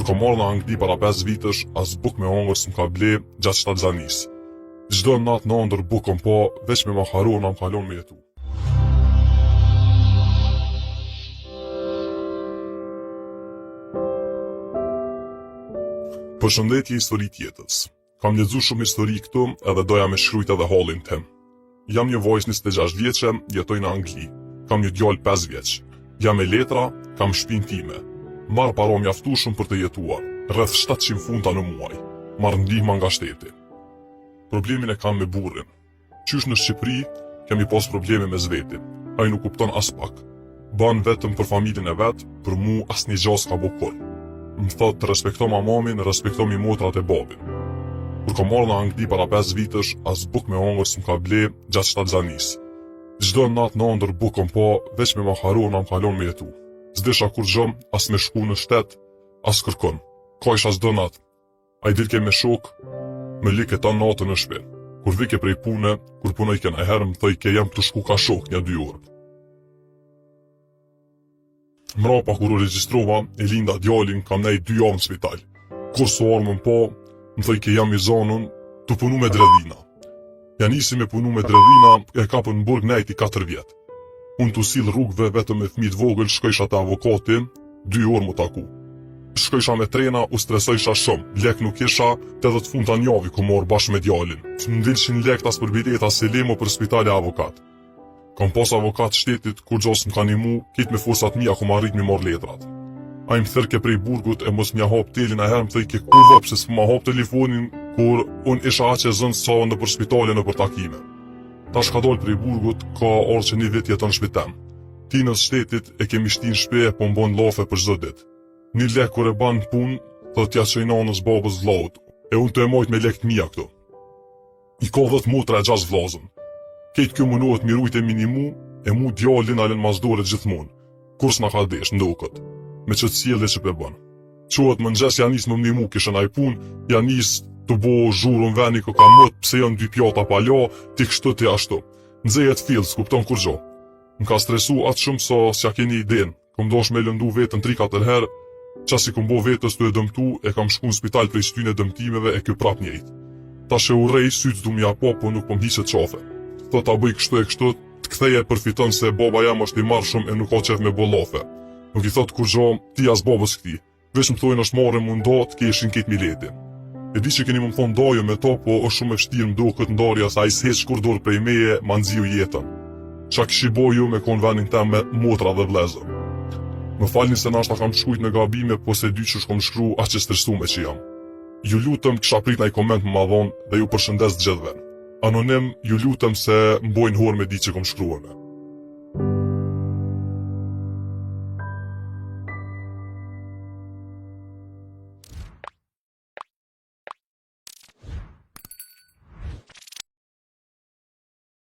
Kur kam marrë në Angli para 5 vitesh, as buk me hongër s'm ka ble gjatë shtatzanis. Çdo natë në ndër bukën po, veç me makaron më kalon me jetu. Përshëndetje histori tjetës. Kam lexuar shumë histori këtu edhe doja me shkrujt edhe hallin tim. Jam një vajzë 26 vjeçe, jetoj në Angli. Kam një djalë 5 vjeç. Jam me letra, kam shtëpinë time. Marr para mjaftueshëm për të jetuar, rreth 700 funta në muaj. Marr ndihmë nga shteti. Problemin e kam me burrin. Qysh në Shqipëri kemi pas probleme me vetin. Ai nuk kupton as pak. Ban vetëm për familjen e vet, për mu asnjë gjë s'ka bukur. Më thot të respekto mamin, respekto mi motrat e babin. Kur kam marrë në Angli para 5 vitesh, as buk me hongër s'm ka ble gjatë shtatzanis. Çdo natë në ndër bukën po, veç me makaron më kalon me jetu. S'desha kur gjëm, as me shku në shtet, as kërkon. Ka isha çdo natë. Ai dilke me shok, me like ta natën në shtëpi. Kur vike prej pune, kur punoj këna herë më thoj ke jam të shku ka shok 1-2 orë. Mrapa kur u regjistrova, e linda djalin kam nej 2 javë në spital. Kur së armën po, më thoj ke jam i zonën të punu me dredhina. Ja nisi me punu me dredhina, e kapën në burg nejti 4 vjetë. Unë të sill rrugëve vetëm me fëmijë vogël, shkojsha te avokati, 2 orë më taku. Shkojsha me trena, u stresojsha shumë, lek nuk isha, 80 funta njavi ku morë bashkë me djalin. Më ndilshin lek tas për bileta se lemo për spitali avokat. Kam pas avokat shtetit, kur gjos më ka nimu, kit me forsat mija ku ma rrit mi marr letrat. A i më thërke prej burgut e mos mja hap telin a herë më thëj ke kur vop se s'ma hap telefonin kur unë isha aqe zënë sa në për spitali në për takime. Tash ka dal prej burgut, ka orë që një vit jeton shpitem. Tinës shtetit e kemi shtin shpe po mbon lafe për çdo ditë. Një lek kur e ban pun, thot t'ja qoj nanës babës vllaut, e unë të e mojt me lek t'mija këto. I ka 10 motra e 6 vllazën. Kejt kjo munohet mirujt e minimu, e mu djalin alen mazdore gjithmonë. Kur s'na ka desh, ndokët, me që t'sjelle që pe bën. Qohet më nxes janis më mnimu kishën aj pun, janis të bo zhurën veni kë ka mët, pse janë 2 pjata pala, ti kështu ti ashtu. Nxejet fill, s'kupton kur gjo. Më ka stresu atë shumë sa s'ja keni iden, këm dosh me lëndu vetën 3-4 herë, qasi këm bo vetës të e dëmtu, e kam shku në spital prej shtyne dëmtimeve e kjo prap njejt. Ta she u rej, sytë du mja po nuk pëm hiqet qafe. Thot ta bëj kështu e kështu, të ktheje përfiton se baba jam është i marrë shumë e nuk ka qef me bolafe. Nuk i thot kur gjo, ti as babës këti, veç më thojnë është marrë mundo të keshin këtë mileti. E di që keni më thonë dajo me to, po është shumë e vështirë më do këtë ndarja sa i s'heq kur dorë prej meje ma nxiju jetën. Qa këshi boju me konë venin tem me motra dhe vlezër. Më falni se nashta kam shkujt në gabime, po se dy që shkom shkru aq që stresume që jam. Ju lutëm kisha prit na i koment më madhon dhe ju përshëndes të gjithve. Anonim, ju lutëm se mbojnë hor me di që kom shkruar me.